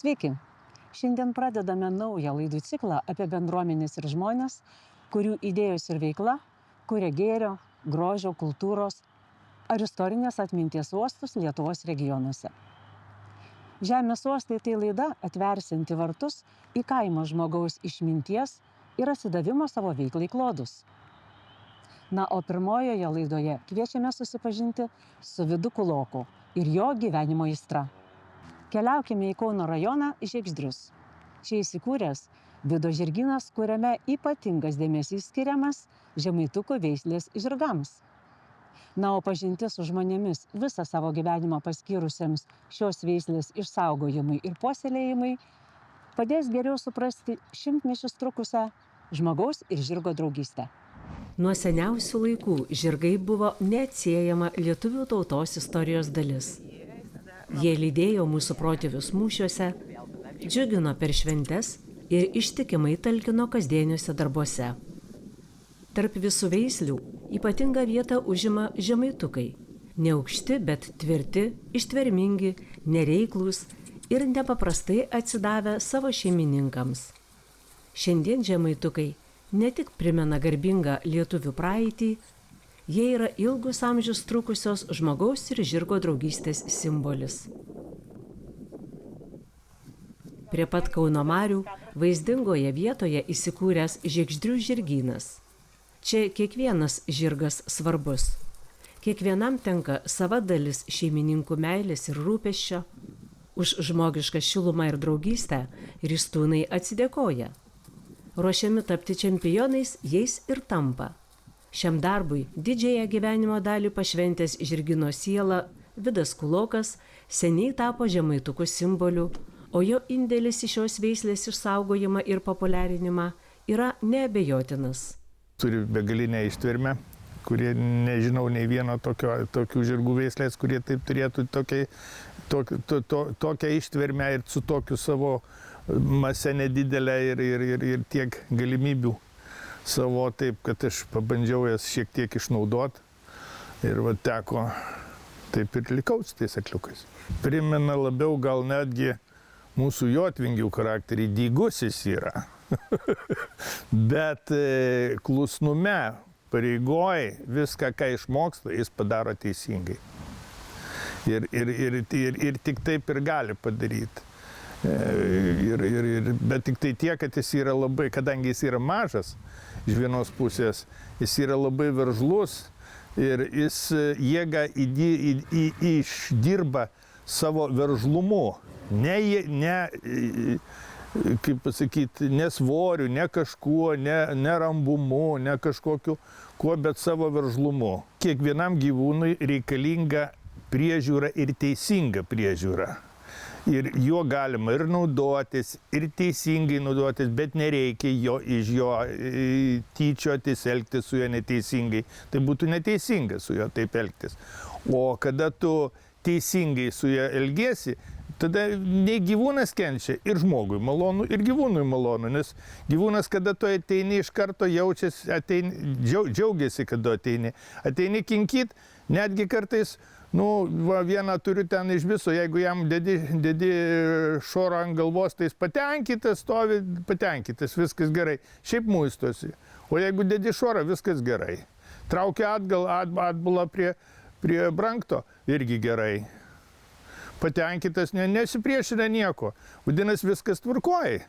Sveiki! Šiandien pradedame naują laidų ciklą apie bendruomenės ir žmonės, kurių idėjos ir veikla kuria gėrio, grožio, kultūros ar istorinės atminties uostus Lietuvos regionuose. Žemės uostai tai laida atversianti vartus į kaimo žmogaus išminties ir atsidavimo savo veiklai klodus. Na, o pirmojoje laidoje kviečiame susipažinti su Vidu Kuloku ir jo gyvenimo aistra. Keliaukime į Kauno rajoną Žiegždrius. Čia įsikūręs Vido žirgynas, kuriame ypatingas dėmesys skiriamas žemaitukų veislės žirgams. Na, o pažintis su žmonėmis visą savo gyvenimą paskyrusiems šios veislės išsaugojimui ir puoselėjimui padės geriau suprasti šimtmečius trukusią žmogaus ir žirgo draugystę. Nuo seniausių laikų žirgai buvo neatsiejama lietuvių tautos istorijos dalis. Jie lydėjo mūsų protėvius mūšiuose, džiugino per šventes ir ištikimai talkino kasdieniuose darbuose. Tarp visų veislių ypatingą vietą užima žemaitukai. Neaukšti, bet tvirti, ištvermingi, nereiklūs ir nepaprastai atsidavę savo šeimininkams. Šiandien žemaitukai ne tik primena garbingą lietuvių praeitį, jie yra ilgus amžius trukusios žmogaus ir žirgo draugystės simbolis. Prie pat Kauno marių vaizdingoje vietoje įsikūręs Žiegždrių žirgynas. Čia kiekvienas žirgas svarbus. Kiekvienam tenka sava dalis šeimininkų meilės ir rūpesčio. Už žmogišką šilumą ir draugystę ristūnai atsidėkoja. Ruošiami tapti čempionais, jais ir tampa. Šiam darbui didžiąją gyvenimo dalį pašventęs žirgino sielą Vidas Kulokas seniai tapo žemaitukų simboliu, o jo indėlis į šios veislės išsaugojimą ir populiarinimą yra neabejotinas. Turi begalinę ištvermę, kurie nežinau nei vieno tokių žirgų veislės, kurie taip turėtų tokią ištvermę ir su tokiu savo mase nedidelę ir tiek galimybių savo, taip kad aš pabandžiau jas šiek tiek išnaudoti ir va teko taip ir likau su tais akliukais. Primena labiau gal netgi mūsų jotvingių charakterį, dygusis yra, bet klusnume, pareigoj viską, ką išmoksta, jis padaro teisingai. Ir tik taip ir gali padaryti. Bet tik tai tiek, kad jis yra labai, kadangi jis yra mažas, iš vienos pusės, jis yra labai veržlus ir jis jėgą išdirba savo veržlumu, kaip pasakyti, ne svoriu, ne kažkuo, ne rambumu, ne kažkokiu, bet savo veržlumu. Kiekvienam gyvūnui reikalinga priežiūra ir teisinga priežiūra. Ir juo galima ir naudotis, ir teisingai naudotis, bet nereikia iš jo tyčiotis, elgtis su juo neteisingai. Tai būtų neteisinga su juo taip elgtis. O kada tu teisingai su juo elgiesi, tada nei gyvūnas kenčia, ir žmogui malonu, ir gyvūnui malonu. Nes gyvūnas, kada tu ateini iš karto, jaučiasi, džiaugiasi, kada ateini. Ateini kinkyt, netgi kartais, vieną turiu ten iš viso, jeigu jam dedi šorą ant galvos, tai jis patenkintas, stovi patenkintas, viskas gerai. Šiaip muistosi. O jeigu dedi šorą, viskas gerai. Traukia atbulą prie brankto, irgi gerai. Patenkintas, nesipriešina nieko. Vadinasi, viskas tvarkoja.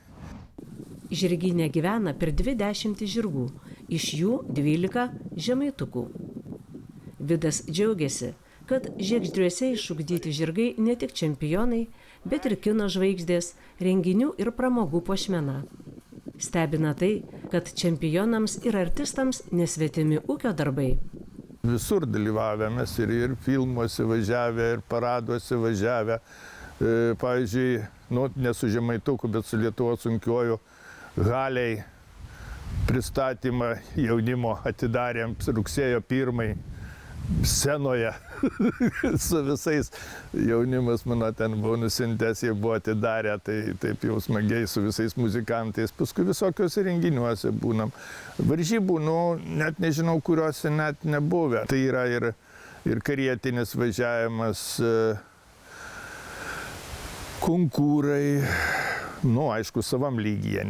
Žirgyne gyvena per 20 žirgų, iš jų 12 žemaitukų. Vidas džiaugiasi, kad Žiegždriuose išugdyti žirgai ne tik čempionai, bet ir kino žvaigždės, renginių ir pramogų puošmena. Stebina tai, kad čempionams ir artistams nesvetimi ūkio darbai. Visur dalyvavę mes ir filmuose važiavę, ir paraduose važiavę. Pavyzdžiui, ne su žemaituku, bet su Lietuvos sunkiuoju haliai pristatymą jaunimo atidarėm rugsėjo 1 scenoje su visais. Jaunimas mano ten buvo nusintęs, jie buvo atidarę, tai taip jau smagiai su visais muzikantais. Paskui visokiuose renginiuose būnam. Varžybų, net nežinau, kuriuose net nebuvę. Tai yra ir karietinis važiavimas konkūrai, nu, aišku, savam lygyje,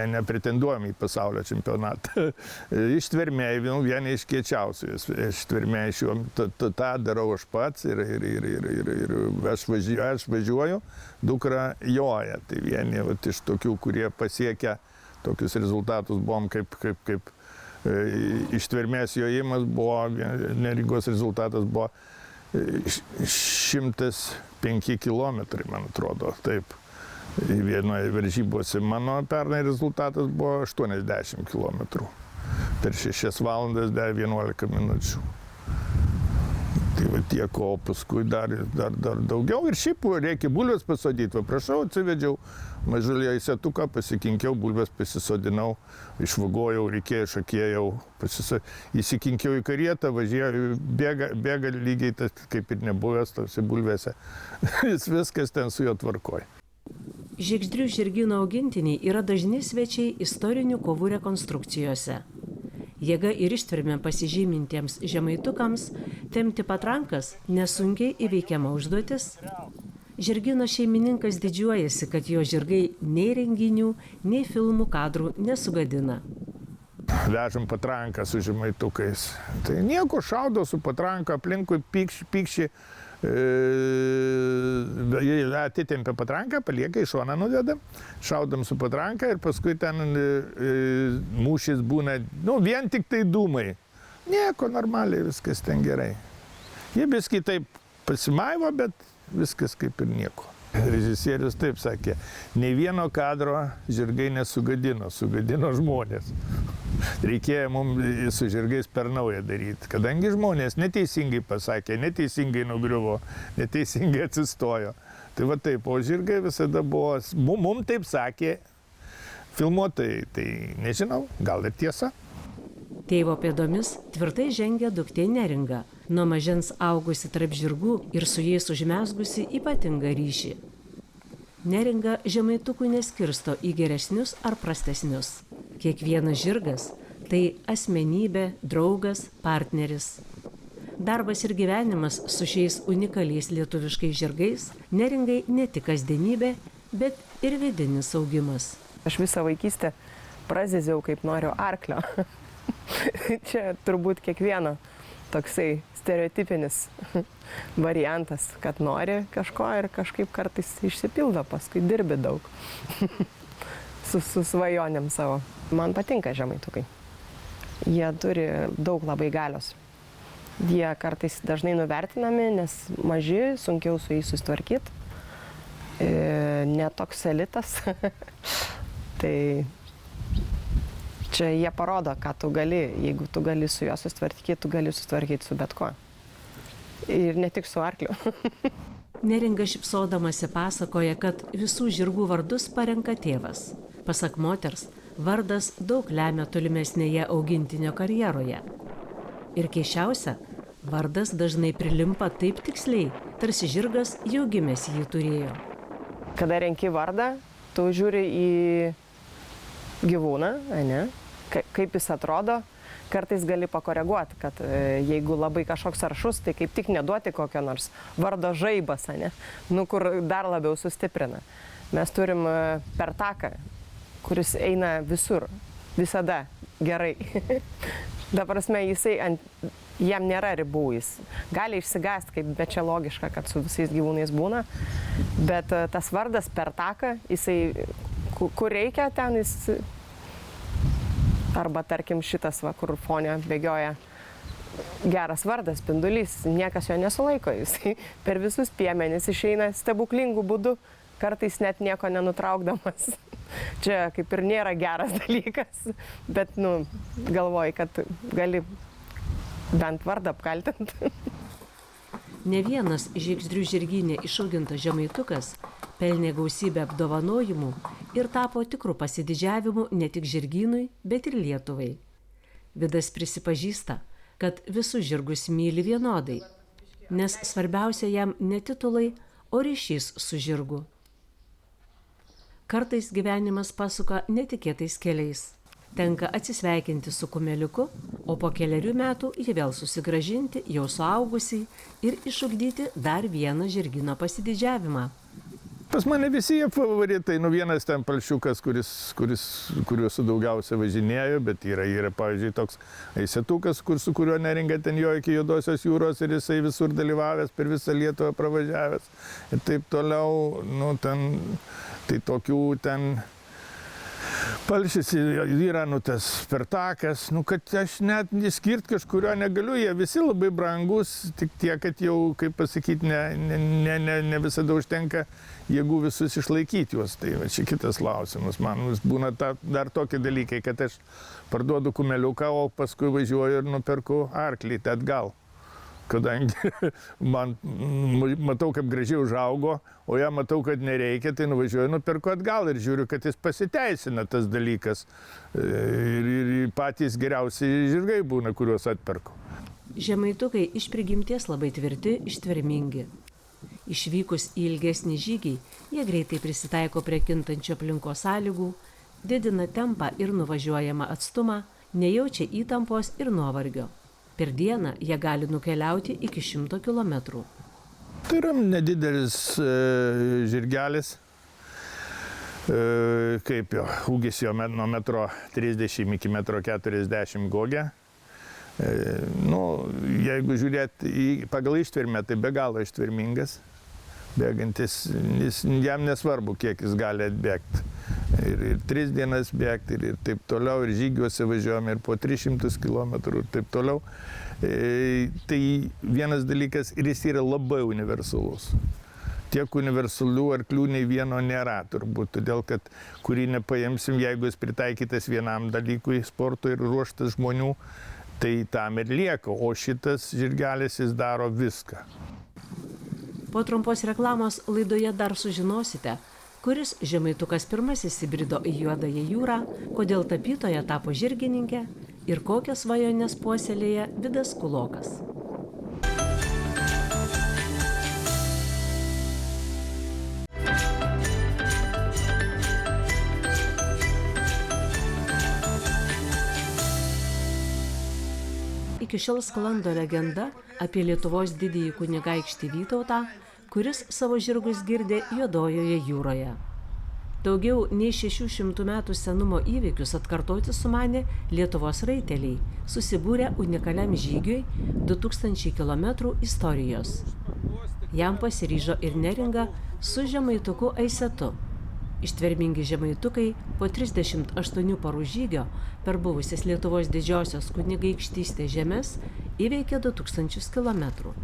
nepretenduojam į pasaulio čempionatą. Ištvermė, viena iš kiečiausių. Ištvermė iš jų, tą darau aš pats ir aš važiuoju, dukra joja. Tai vieni iš tokių, kurie pasiekia tokius rezultatus buvom kaip ištvermės jojimas buvo, Neringos rezultatas buvo 105 kilometrai, man atrodo, taip. Vienoje varžybose mano pernai rezultatas buvo 80 kilometrų. Per 6 valandas 11 minučių. Tai va tiek, o paskui dar daugiau. Ir šiaip reikia bulves pasodyti. Va, prašau, atsivedžiau mažulį setuką, pasikinkiau, bulves pasisodinau, išvagojau, reikėjo, šakėjau, įsikinkiau į karietą, važiuoju, bėga lygiai tas, kaip ir nebuvęs tose bulvėse. Viskas ten su jo tvarkoj. Žiegždrių žirgyno augintiniai yra dažni svečiai istorinių kovų rekonstrukcijose. Jėga ir ištvermė pasižymintiems žemaitukams tempti patrankas nesunkiai įveikiama užduotis. Žirgyno šeimininkas didžiuojasi, kad jo žirgai nei renginių, nei filmų kadrų nesugadina. Vežam patranką su žemaitukais. Tai nieko, šaudo su patranka, aplinkui pykščiai. Atitempia patranką, palieka į šoną nudedam, šaudam su patranka ir paskui ten mūšis būna, nu, vien tik tai dūmai. Nieko, normaliai, viskas ten gerai. Jie biskį taip pasimaivo, bet viskas kaip ir nieko. Režisierius taip sakė, nei vieno kadro žirgai nesugadino, sugadino žmonės. Reikėjo mums su žirgais per naują daryti, kadangi žmonės neteisingai pasakė, neteisingai nugriuvo, neteisingai atsistojo. Tai va taip, o žirgai visada buvo, mums taip sakė filmuotojai, tai nežinau, gal ir tiesa. Tėvo pėdomis tvirtai žengia duktė Neringa, nuo mažens augusi tarp žirgų ir su jais užmesgusi ypatingą ryšį. Neringa žemaitukų neskirsto į geresnius ar prastesnius. Kiekvienas žirgas – tai asmenybė, draugas, partneris. Darbas ir gyvenimas su šiais unikaliais lietuviškais žirgais Neringai ne tik kasdienybė, bet ir vidinis augimas. Aš visą vaikystę prazyziau, kaip noriu arklio. Čia turbūt kiekvieno toksai stereotipinis variantas, kad nori kažko ir kažkaip kartais išsipildo, paskui dirbi daug su svajonėm savo. Man patinka žemaitukai. Jie turi daug labai galios. Jie kartais dažnai nuvertinami, nes maži, sunkiau su jais susitvarkyti. Netoks elitas. Tai čia jie parodo, ką tu gali. Jeigu tu gali su juo susitvarkyti, tu gali susitvarkyti su bet ko. Ir ne tik su arkliu. Neringa šypsodamasi pasakoja, kad visų žirgų vardus parenka tėvas. Pasak moters, vardas daug lemia tolimesnėje augintinio karjeroje. Ir keisčiausia, vardas dažnai prilimpa taip tiksliai, tarsi žirgas jau gimęs jį turėjo. Kada renki vardą, tu žiūri į gyvūną, ne? Kaip jis atrodo, kartais gali pakoreguoti, kad jeigu labai kažkoks aršus, tai kaip tik neduoti kokio nors vardo žaibas, ne? Nu, kur dar labiau sustiprina. Mes turim pertaką, kuris eina visur, visada gerai. Dabar jam nėra ribų, jis gali išsigąsti, bet čia logiška, kad su visais gyvūnais būna, bet tas vardas pertaka, jisai, kur reikia, ten jis, arba tarkim šitas, va, kur fonė bėgioja, geras vardas, spindulys, niekas jo nesulaiko, jisai per visus piemenis išeina stebuklingų būdų, kartais net nieko nenutraukdamas. Čia kaip ir nėra geras dalykas, bet, nu, galvoji, kad gali bent vardą apkaltinti. Ne vienas Žiegždrių žirgyne išaugintas žemaitukas pelnė gausybę apdovanojimų ir tapo tikrų pasididžiavimų ne tik žirgynui, bet ir Lietuvai. Vidas prisipažįsta, kad visus žirgus myli vienodai, nes svarbiausia jam ne titulai, o ryšys su žirgu. Kartais gyvenimas pasuka netikėtais keliais. Tenka atsisveikinti su kumeliuku, o po kelerių metų jį vėl susigrąžinti jau suaugusiai ir išugdyti dar vieną žirgyno pasididžiavimą. Pas mane visi jie favoritai, vienas ten palšiukas, kuriuo daugiausia važinėjo, bet yra pavyzdžiui, toks Eisetukas, su kuriuo Neringa ten jo iki Juodosios jūros ir jisai visur dalyvavęs, per visą Lietuvą pravažiavęs ir taip toliau, tai tokių ten palšis yra, tas Spartakas, kad aš net išskirt kažkurio negaliu, jie visi labai brangus, tik tiek, kad jau, kaip pasakyti, ne visada užtenka jėgų visus išlaikyti juos. Tai čia kitas klausimas. Man būna dar tokie dalykai, kad aš parduodu kumeliuką, o paskui važiuoju ir nuperku arklį, tai atgal. Kadangi man matau, kaip gražiai užaugo, o ją matau, kad nereikia, tai nuvažiuoju, nuperku atgal ir žiūriu, kad jis pasiteisina tas dalykas. Ir patys geriausi žirgai būna, kuriuos atperku. Žemaitukai iš prigimties labai tvirti, ištvermingi. Išvykus į ilgesnį žygį, jie greitai prisitaiko prie kintančio aplinkos sąlygų, didina tempą ir nuvažiuojamą atstumą, nejaučia įtampos ir nuovargio. Per dieną jie gali nukeliauti iki 100 kilometrų. Tai yra nedidelis žirgelis, kaip jo, ūgis jo nuo 1,30 m iki 1,40 m gogė. Jeigu žiūrėt pagal ištvermę, tai be galo ištvermingas. Bėgantis, jam nesvarbu, kiek jis gali atbėgti. Ir 3 dienas bėgti, ir taip toliau, ir žygiuose važiuojame, ir po 300 km, ir taip toliau. Tai vienas dalykas, ir jis yra labai universalus. Tiek universalių arklių nei vieno nėra, turbūt, todėl kad kurį nepaimsim, jeigu jis pritaikytas vienam dalykui, sportui ir ruoštas žmonių, tai tam ir lieka, o šitas žirgelis jis daro viską. Po trumpos reklamos laidoje dar sužinosite, kuris žemaitukas pirmasis įbrido į Juodąją jūrą, kodėl tapytoja tapo žirgininkė ir kokias svajones puoselėja Vidas Kulokas. Iki šiol sklando legenda apie Lietuvos didįjį kunigaikštį Vytautą, kuris savo žirgus girdė Juodojoje jūroje. Daugiau nei 600 metų senumo įvykius atkartoti sumanė Lietuvos raiteliai, susibūrę unikaliam žygiui 2000 km istorijos. Jam pasiryžo ir Neringa su žemaituku Eisetu. Ištvermingi žemaitukai po 38 parų žygio per buvusias Lietuvos didžiosios kunigaikštystės žemes įveikė 2000 km.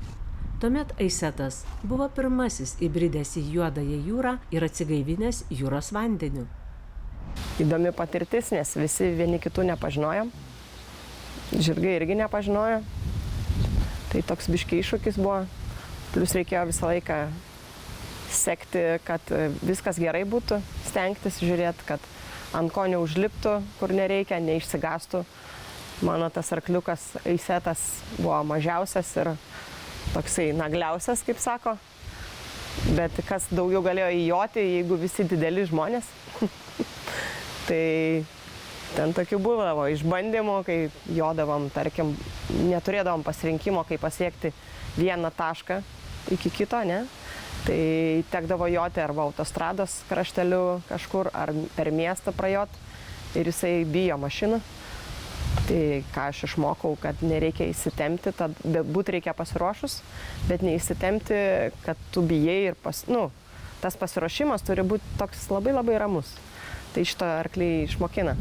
Tuomet Eisetas buvo pirmasis įbridęs į Juodąją jūrą ir atsigaivinęs jūros vandeniu. Įdomi patirtis, nes visi vieni kitų nepažinojom. Žirgai irgi nepažinojo. Tai toks biškiai iššūkis buvo. Plius reikėjo visą laiką sekti, kad viskas gerai būtų, stengtis žiūrėti, kad ant ko neužliptų, kur nereikia, neišsigastų. Mano tas arkliukas Eisetas buvo mažiausias ir toksai nagliausias, kaip sako. Bet kas daugiau galėjo įjoti, jeigu visi dideli žmonės. Tai ten tokių būdavo išbandymų, kai jodavom, tarkim, neturėdavom pasirinkimo, kaip pasiekti vieną tašką iki kito, ne? Tai tekdavo joti arba autostrados krašteliu kažkur, ar per miestą prajot. Ir jisai bijo mašiną. Tai ką aš išmokau, kad nereikia įsitempti, būt reikia pasiruošus, bet neįsitempti, kad tu bijai ir tas pasiruošimas turi būti toks labai labai ramus. Tai šito arkliai išmokina.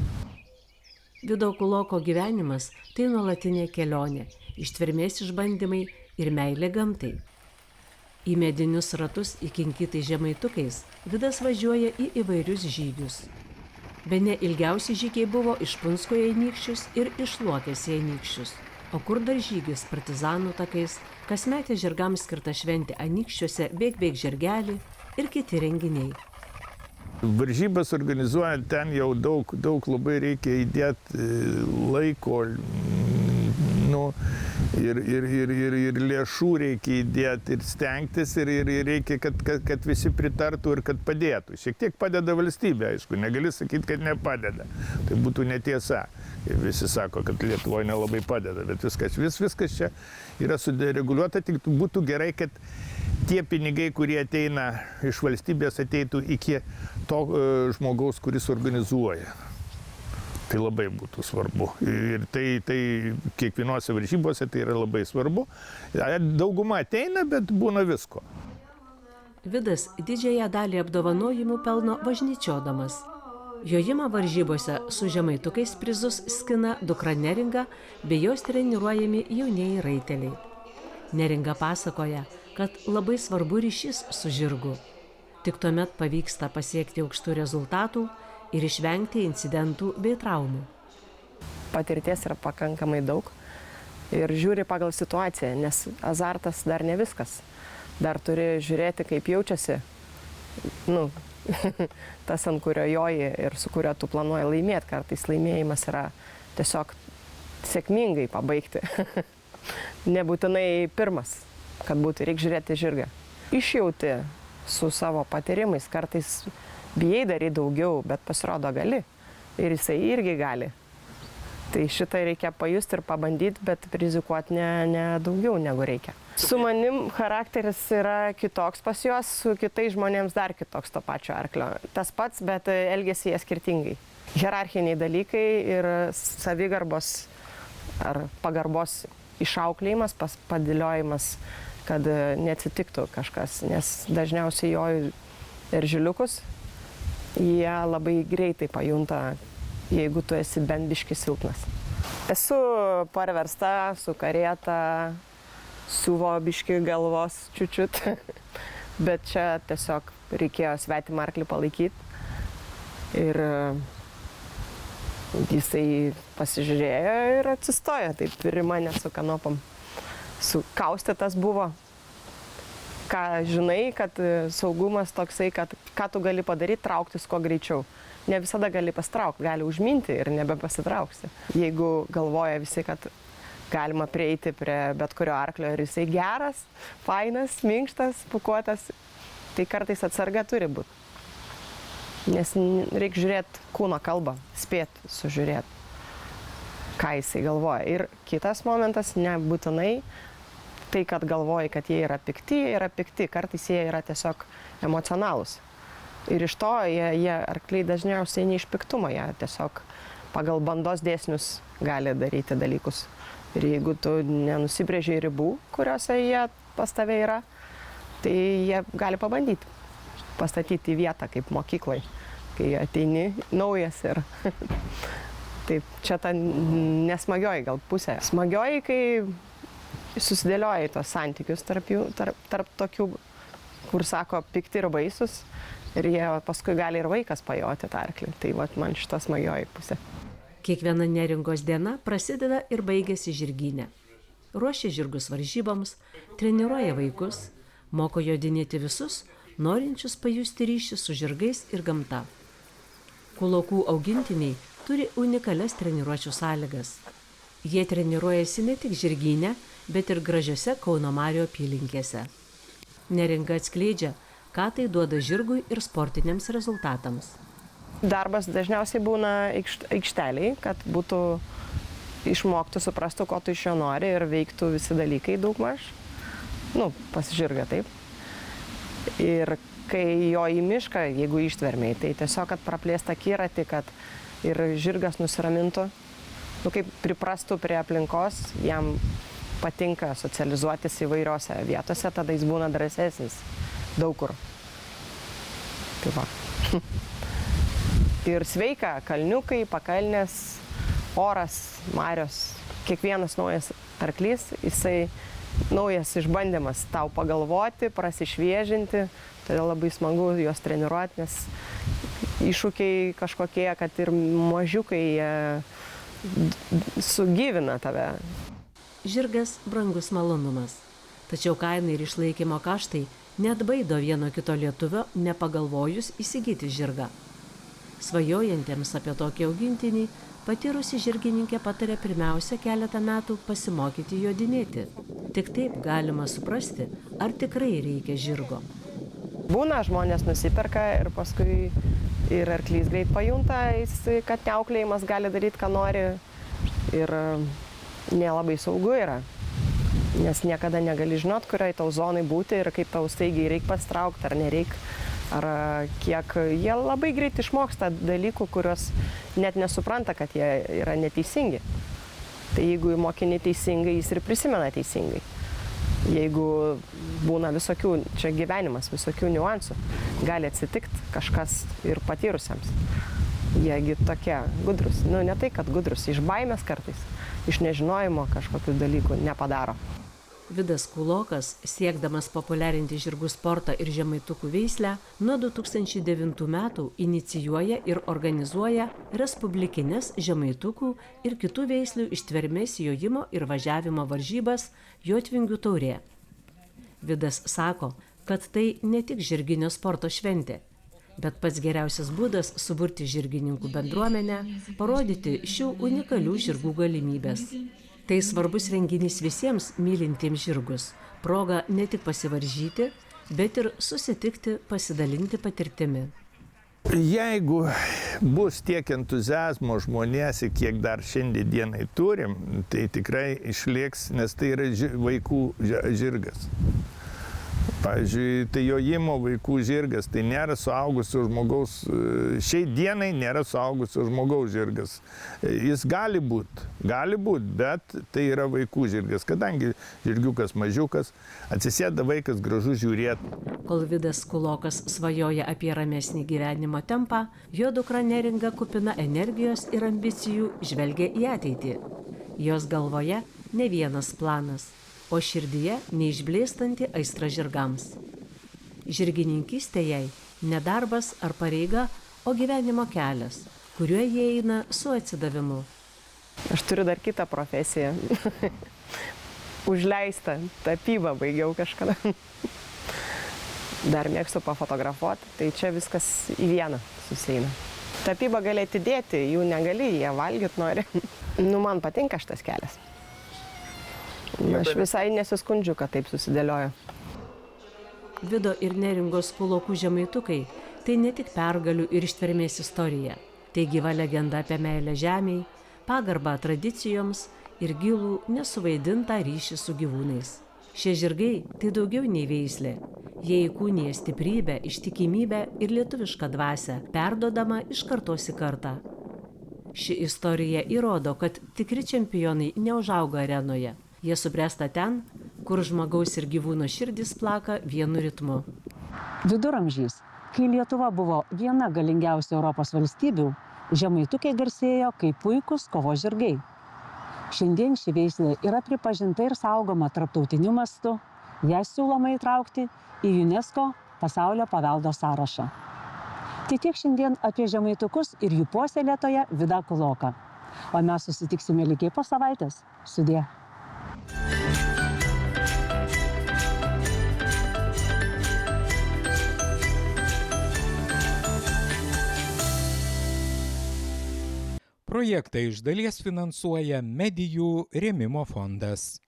Vido Kuloko gyvenimas tai nuolatinė kelionė, ištvermės išbandymai ir meilė gamtai. Į medinius ratus įkinkytais žemaitukais Vidas važiuoja į įvairius žygius. Bene ilgiausi žygiai buvo iš Punsko į Anykščius ir iš Luokės į Anykščius. O kur dar žygis partizanų takais, kasmetė žirgams skirta šventė Anykščiuose, bėk žirgelį ir kiti renginiai. Varžybas organizuojant ten jau daug labai reikia įdėti laiko, ir lėšų reikia įdėti, ir stengtis, ir reikia, kad visi pritartų ir kad padėtų. Šiek tiek padeda valstybė, aišku, negali sakyti, kad nepadeda. Tai būtų netiesa. Visi sako, kad Lietuvoje nelabai padeda, bet viskas čia yra sudereguliuota, tik būtų gerai, kad tie pinigai, kurie ateina iš valstybės, ateitų iki to žmogaus, kuris organizuoja. Tai labai būtų svarbu. Ir tai kiekvienose varžybose tai yra labai svarbu. Dauguma ateina, bet būna visko. Vidas didžiąją dalį apdovanojimų pelno važnyčiodamas. Jojimo varžybose su žemaitukais prizus skina dukra Neringa bei jos treniruojami jaunieji raiteliai. Neringa pasakoja, kad labai svarbu ryšys su žirgu. Tik tuomet pavyksta pasiekti aukštų rezultatų ir išvengti incidentų bei traumų. Patirties yra pakankamai daug ir žiūri pagal situaciją, nes azartas dar ne viskas. Dar turi žiūrėti, kaip jaučiasi tas, ant kurio joji ir su kurio tu planuoji laimėti. Kartais laimėjimas yra tiesiog sėkmingai pabaigti. Nebūtinai pirmas, kad būtų, reikia žiūrėti žirgą. Išjauti su savo patyrimais, kartais bijai daryti daugiau, bet pasirodo gali. Ir jisai irgi gali. Tai šitą reikia pajusti ir pabandyti, bet rizikuoti ne daugiau negu reikia. Su manim charakteris yra kitoks pas juos, su kitais žmonėms dar kitoks to pačio arklio. Tas pats, bet elgiasi jie skirtingai. Hierarchiniai dalykai ir savigarbos ar pagarbos išauklėjimas, padėliojimas, kad neatsitiktų kažkas, nes dažniausiai joju eržiliukus, jie labai greitai pajunta, jeigu tu esi bent biški silpnas. Esu parversta su karieta, siuvo biški galvos čiučiut, bet čia tiesiog reikėjo svetimą arklį palaikyti. Ir jisai pasižiūrėjo ir atsistojo, taip ir mane su kanopom. Sukaustytas buvo. Ką žinai, kad saugumas toksai, kad ką tu gali padaryti, trauktis kuo greičiau. Ne visada gali pastraukti, gali užminti ir nebepasitrauksi. Jeigu galvoja visi, kad galima prieiti prie bet kurio arklio ir jisai geras, fainas, minkštas, pūkuotas, tai kartais atsarga turi būti. Nes reikia žiūrėti kūno kalbą, spėti sužiūrėti, ką jisai galvoja. Ir kitas momentas, nebūtinai tai, kad galvoji, kad jie yra pikti, kartais jie yra tiesiog emocionalūs. Ir iš to jie arkliai dažniausiai ne iš piktumo, jie tiesiog pagal bandos dėsnius gali daryti dalykus. Ir jeigu tu nenusibrėžiai ribų, kuriuose jie pas tave yra, tai jie gali pabandyti pastatyti į vietą kaip mokyklai, kai ateini naujas ir taip, čia ta nesmagioji gal pusė. Smagioji, kai susidėlioja į tos santykius tarp tokių, kur sako pikti ir baisus, ir jie paskui gali ir vaikas pajoti tą arklį. Tai vat man šita smagioji pusė. Kiekviena Neringos diena prasideda ir baigiasi žirgyne. Ruošia žirgus varžyboms, treniruoja vaikus, moko jodinėti visus, norinčius pajusti ryšį su žirgais ir gamta. Kulokų augintiniai turi unikalias treniruočių sąlygas. Jie treniruojasi ne tik žirgyne, bet ir gražiose Kauno Marių apylinkėse. Neringa atskleidžia, ką tai duoda žirgui ir sportiniams rezultatams. Darbas dažniausiai būna aikšteliai, kad būtų išmoktų, suprastų, ko tu iš jo nori ir veiktų visi dalykai daugmaž. Pas žirgą taip. Ir kai jo į mišką, jeigu ištvermiai, tai tiesiog, kad praplėsta akiratį, kad ir žirgas nusiramintų, kaip priprastų prie aplinkos, jam patinka socializuotis įvairiose vietose, tada jis būna drąsesnis daug kur. Tai va. Ir sveika, kalniukai, pakalnės, oras, marios, kiekvienas naujas arklys, jisai naujas išbandymas tau pagalvoti, prasišviežinti, todėl labai smagu juos treniruoti, nes iššūkiai kažkokie, kad ir mažiukai sugyvina tave. Žirgas brangus malonumas, tačiau kaina ir išlaikymo kaštai neatbaido vieno kito lietuvio nepagalvojus įsigyti žirgą. Svajojantiems apie tokį augintinį, patyrusi žirgininkė patarė pirmiausia keletą metų pasimokyti jodinėti. Tik taip galima suprasti, ar tikrai reikia žirgo. Būna, žmonės nusiperka ir paskui ir arklys greit pajunta, kad neauklėjimas gali daryti, ką nori ir nelabai saugu yra. Nes niekada negali žinot, kuriai tau zonai būti ir kaip tau staigiai reikia pastraukti ar nereik. Ar kiek jie labai greit išmoksta dalykų, kuriuos net nesupranta, kad jie yra neteisingi. Tai jeigu mokini teisingai, jis ir prisimena teisingai. Jeigu būna visokių, čia gyvenimas, visokių niuansų, gali atsitikti kažkas ir patyrusiems. Jiegi tokie gudrus. Nu, ne tai, kad gudrus, iš baimės kartais, iš nežinojimo kažkokių dalykų nepadaro. Vidas Kulokas, siekdamas populiarinti žirgų sportą ir žemaitukų veislę, nuo 2009 metų inicijuoja ir organizuoja respublikinės žemaitukų ir kitų veislių ištvermės jojimo ir važiavimo varžybas Jotvingių taurė. Vidas sako, kad tai ne tik žirginio sporto šventė, bet pats geriausias būdas suburti žirgininkų bendruomenę, parodyti šių unikalių žirgų galimybės. Tai svarbus renginys visiems mylintiems žirgus. Proga ne tik pasivaržyti, bet ir susitikti, pasidalinti patirtimi. Jeigu bus tiek entuziazmo žmonėse, kiek dar šiandienai turim, tai tikrai išliks, nes tai yra vaikų žirgas. Pavyzdžiui, tai jojimo vaikų žirgas, tai nėra suaugusio žmogaus, šiai dienai nėra suaugusio žmogaus žirgas. Jis gali būt, bet tai yra vaikų žirgas, kadangi žirgiukas mažiukas, atsisėda vaikas gražu žiūrėti. Kol Vidas Kulokas svajoja apie ramesnį gyvenimo tempą, jo dukra Neringa kupina energijos ir ambicijų žvelgia į ateitį. Jos galvoje ne vienas planas, o širdyje neišblėstanti aistra žirgams. Žirgininkystė jai ne darbas ar pareiga, o gyvenimo kelias, kuriuo jie eina su atsidavimu. Aš turiu dar kitą profesiją. Užleista, tapybą baigiau kažkada. Dar mėgstu pafotografuoti, tai čia viskas į vieną susieina. Tapybą gali atidėti, jų negali, jie valgyt nori. Man patinka šitas kelias. Aš visai nesiskundžiu, kad taip susidėliojo. Vido ir Neringos Kulokų žemaitukai – tai ne tik pergalių ir ištvermės istorija. Tai gyva legenda apie meilę žemei, pagarbą tradicijoms ir gilų nesuvaidintą ryšį su gyvūnais. Šie žirgai – tai daugiau nei veislė. Jie įkūnija stiprybę, ištikimybę ir lietuvišką dvasią, perduodama iš kartos į kartą. Ši istorija įrodo, kad tikri čempionai neužauga arenoje. Jie subręsta ten, kur žmogaus ir gyvūno širdis plaka vienu ritmu. Viduramžiais, kai Lietuva buvo viena galingiausių Europos valstybių, žemaitukai garsėjo kaip puikūs kovos žirgai. Šiandien ši veislė yra pripažinta ir saugoma tarptautiniu mastu, ją siūloma įtraukti į UNESCO pasaulio paveldo sąrašą. Tai tiek šiandien apie žemaitukus ir jų puoselėtoją Vidą Kuloką. O mes susitiksime lygiai po savaitės. Sudie. Projektą iš dalies finansuoja Medijų rėmimo fondas.